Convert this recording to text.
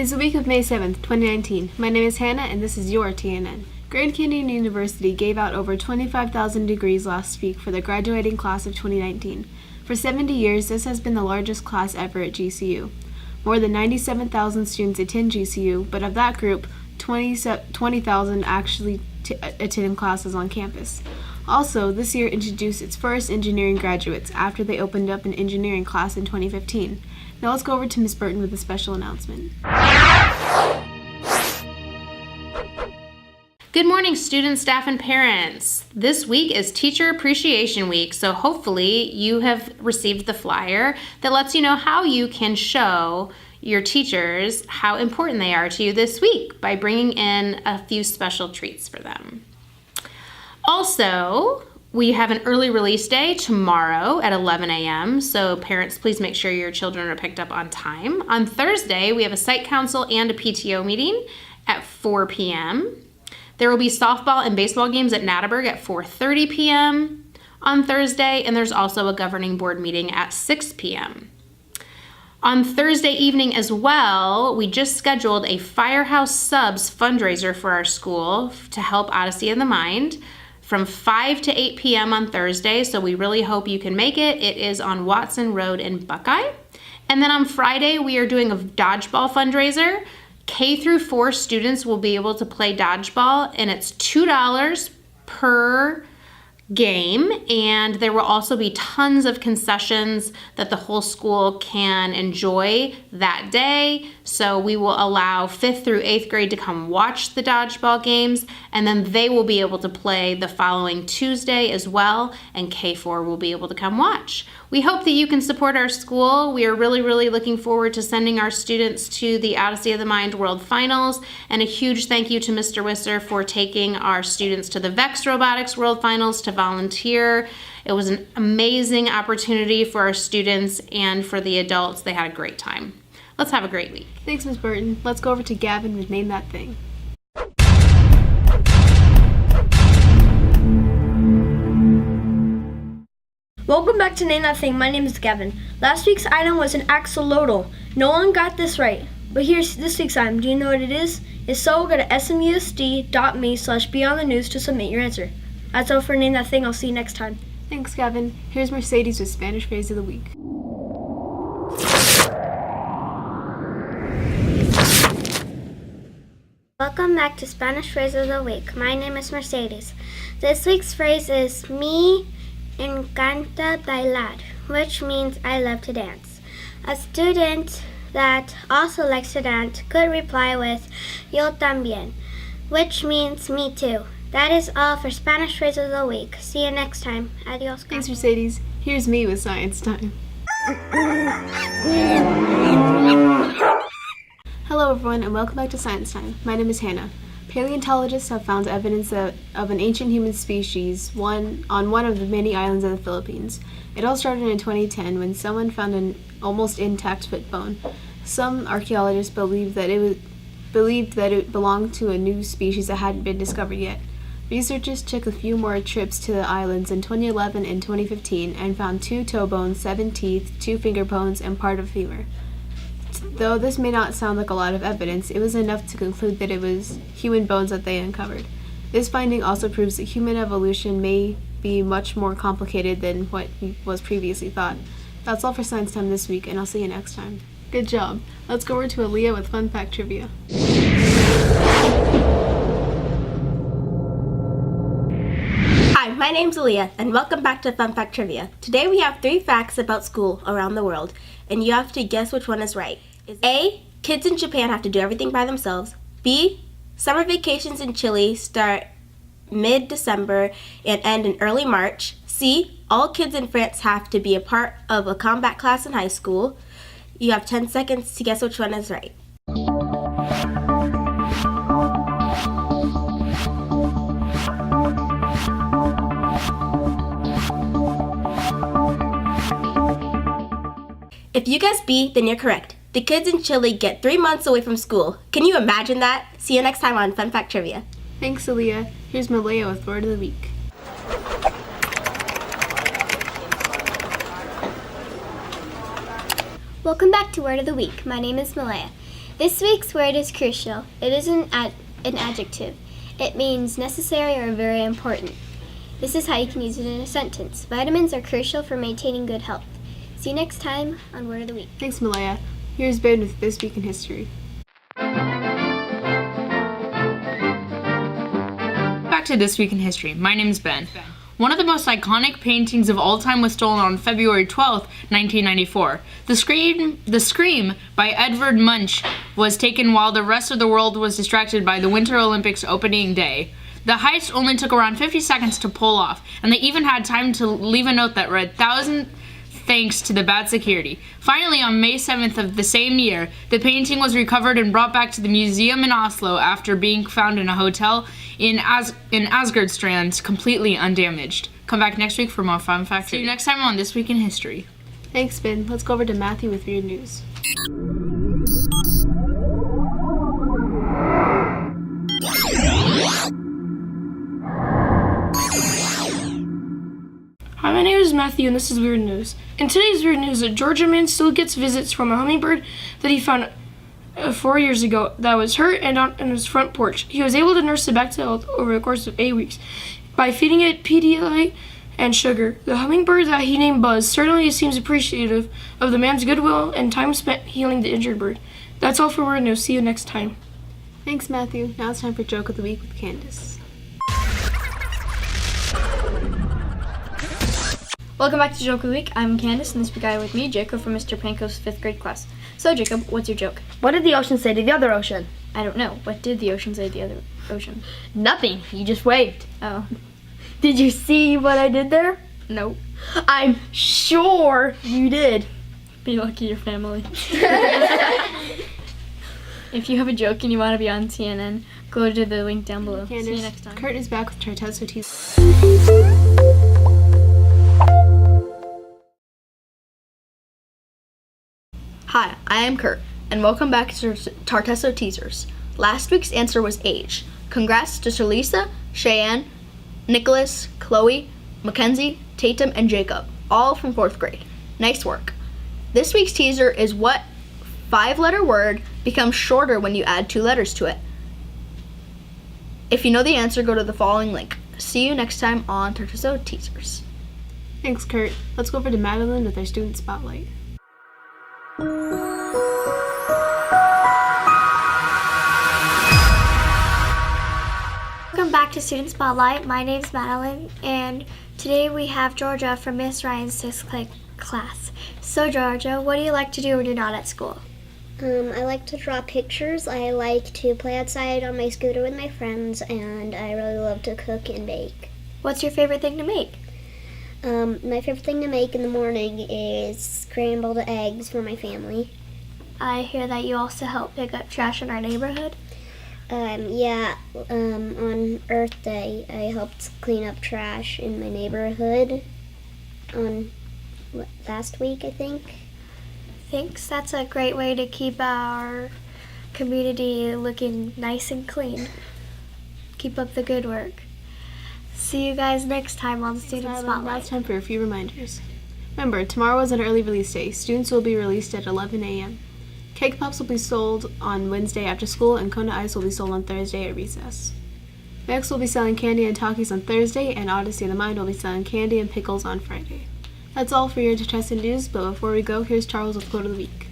is the week of May 7th, 2019. My name is Hannah, and this is your TNN. Grand Canyon University gave out over 25,000 degrees last week for the graduating class of 2019. For 70 years, this has been the largest class ever at GCU. More than 97,000 students attend GCU, but of that group, 20,000 actually attend classes on campus. Also, this year introduced its first engineering graduates after they opened up an engineering class in 2015. Now let's go over to Ms. Burton with a special announcement. Good morning, students, staff, and parents. This week is Teacher Appreciation Week, so hopefully you have received the flyer that lets you know how you can show your teachers how important they are to you this week by bringing in a few special treats for them. Also, we have an early release day tomorrow at 11 a.m., so parents, please make sure your children are picked up on time. On Thursday, we have a site council and a PTO meeting at 4 p.m. There will be softball and baseball games at Natterburg at 4:30 p.m. on Thursday, and there's also a governing board meeting at 6 p.m. On Thursday evening as well, we just scheduled a Firehouse Subs fundraiser for our school to help Odyssey of the Mind from 5 to 8 p.m. on Thursday, so we really hope you can make it. It is on Watson Road in Buckeye. And then on Friday, we are doing a dodgeball fundraiser. K through 4 students will be able to play dodgeball, and it's $2 per game, and there will also be tons of concessions that the whole school can enjoy that day. So we will allow 5th through 8th grade to come watch the dodgeball games, and then they will be able to play the following Tuesday as well, and K4 will be able to come watch. We hope that you can support our school. We are really looking forward to sending our students to the Odyssey of the Mind World Finals, and a huge thank you to Mr. Wisser for taking our students to the VEX Robotics World Finals to volunteer. It was an amazing opportunity for our students and for the adults. They had a great time. Let's have a great week. Thanks, Ms. Burton. Let's go over to Gavin with Name That Thing. Welcome back to Name That Thing. My name is Gavin. Last week's item was an axolotl. No one got this right. But here's this week's item. Do you know what it is? If so, go to smusd.me/beyondthenews to submit your answer. That's all for Name That Thing. I'll see you next time. Thanks, Gavin. Here's Mercedes with Spanish Phrase of the Week. Welcome back to Spanish Phrase of the Week. My name is Mercedes. This week's phrase is Me encanta bailar, which means I love to dance. A student that also likes to dance could reply with Yo también, which means me too. That is all for Spanish Phrase of the Week. See you next time. Adios. Thanks, Mercedes. Here's me with Science Time. Hello, everyone, and welcome back to Science Time. My name is Hannah. Paleontologists have found evidence of an ancient human species on one of the many islands of the Philippines. It all started in 2010 when someone found an almost intact foot bone. Some archaeologists believed that it belonged to a new species that hadn't been discovered yet. Researchers took a few more trips to the islands in 2011 and 2015 and found 2 toe bones, 7 teeth, 2 finger bones, and part of a femur. Though this may not sound like a lot of evidence, it was enough to conclude that it was human bones that they uncovered. This finding also proves that human evolution may be much more complicated than what was previously thought. That's all for Science Time this week, and I'll see you next time. Good job. Let's go over to Aaliyah with Fun Fact Trivia. Hi, my name's Aaliyah, and welcome back to Fun Fact Trivia. Today we have 3 facts about school around the world, and you have to guess which one is right. A, kids in Japan have to do everything by themselves. B, summer vacations in Chile start mid-December and end in early March. C, all kids in France have to be a part of a combat class in high school. You have 10 seconds to guess which one is right. If you guess B, then you're correct. The kids in Chile get 3 months away from school. Can you imagine that? See you next time on Fun Fact Trivia. Thanks, Aaliyah. Here's Malaya with Word of the Week. Welcome back to Word of the Week. My name is Malaya. This week's word is crucial. It isn't an adjective. It means necessary or very important. This is how you can use it in a sentence. Vitamins are crucial for maintaining good health. See you next time on Word of the Week. Thanks, Malaya. Here's Ben with This Week in History. Back to This Week in History. My name's Ben. One of the most iconic paintings of all time was stolen on February 12th, 1994. The Scream by Edvard Munch was taken while the rest of the world was distracted by the Winter Olympics opening day. The heist only took around 50 seconds to pull off, and they even had time to leave a note that read, "1,000 thanks to the bad security." Finally, on May 7th of the same year, the painting was recovered and brought back to the museum in Oslo after being found in a hotel in Asgardstrand, completely undamaged. Come back next week for more fun facts. See you next time on This Week in History. Thanks, Ben. Let's go over to Matthew with Weird News. Hi, my name is Matthew, and this is Weird News. In today's Weird News, a Georgia man still gets visits from a hummingbird that he found 4 years ago that was hurt and on his front porch. He was able to nurse it back to health over the course of 8 weeks by feeding it Pedialyte and sugar. The hummingbird that he named Buzz certainly seems appreciative of the man's goodwill and time spent healing the injured bird. That's all for Weird News. See you next time. Thanks, Matthew. Now it's time for Joke of the Week with Candace. Welcome back to Joke of the Week. I'm Candace, and this week I have with me Jacob from Mr. Panko's 5th grade class. So, Jacob, what's your joke? What did the ocean say to the other ocean? I don't know. What did the ocean say to the other ocean? Nothing. He just waved. Oh, Did you see what I did there? no. I'm sure you did. Be lucky your family. If you have a joke and you want to be on CNN, go to the link down below. See you Candace, next time. Kurt is back with Tartesso Teas. Hi, I am Kurt, and welcome back to Tartesso Teasers. Last week's answer was age. Congrats to Shalisa, Cheyenne, Nicholas, Chloe, Mackenzie, Tatum, and Jacob, all from 4th grade. Nice work. This week's teaser is what 5-letter word becomes shorter when you add 2 letters to it. If you know the answer, go to the following link. See you next time on Tartesso Teasers. Thanks, Kurt. Let's go over to Madeline with our Student Spotlight. Welcome back to Student Spotlight. My name's Madeline, and today we have Georgia from Miss Ryan's 6th grade class. So, Georgia, what do you like to do when you're not at school? I like to draw pictures. I like to play outside on my scooter with my friends, and I really love to cook and bake. What's your favorite thing to make? My favorite thing to make in the morning is scrambled eggs for my family. I hear that you also help pick up trash in our neighborhood. On Earth Day, I helped clean up trash in my neighborhood on last week, I think. Thanks. That's a great way to keep our community looking nice and clean. Keep up the good work. See you guys next time on Student Now Spotlight. it's time for a few reminders. Remember, tomorrow is an early release day. Students will be released at 11 a.m. Cake Pops will be sold on Wednesday after school, and Kona Ice will be sold on Thursday at recess. Max will be selling candy and Takis on Thursday, and Odyssey of the Mind will be selling candy and pickles on Friday. That's all for your Tartesso News, but before we go, here's Charles with Quote of the Week.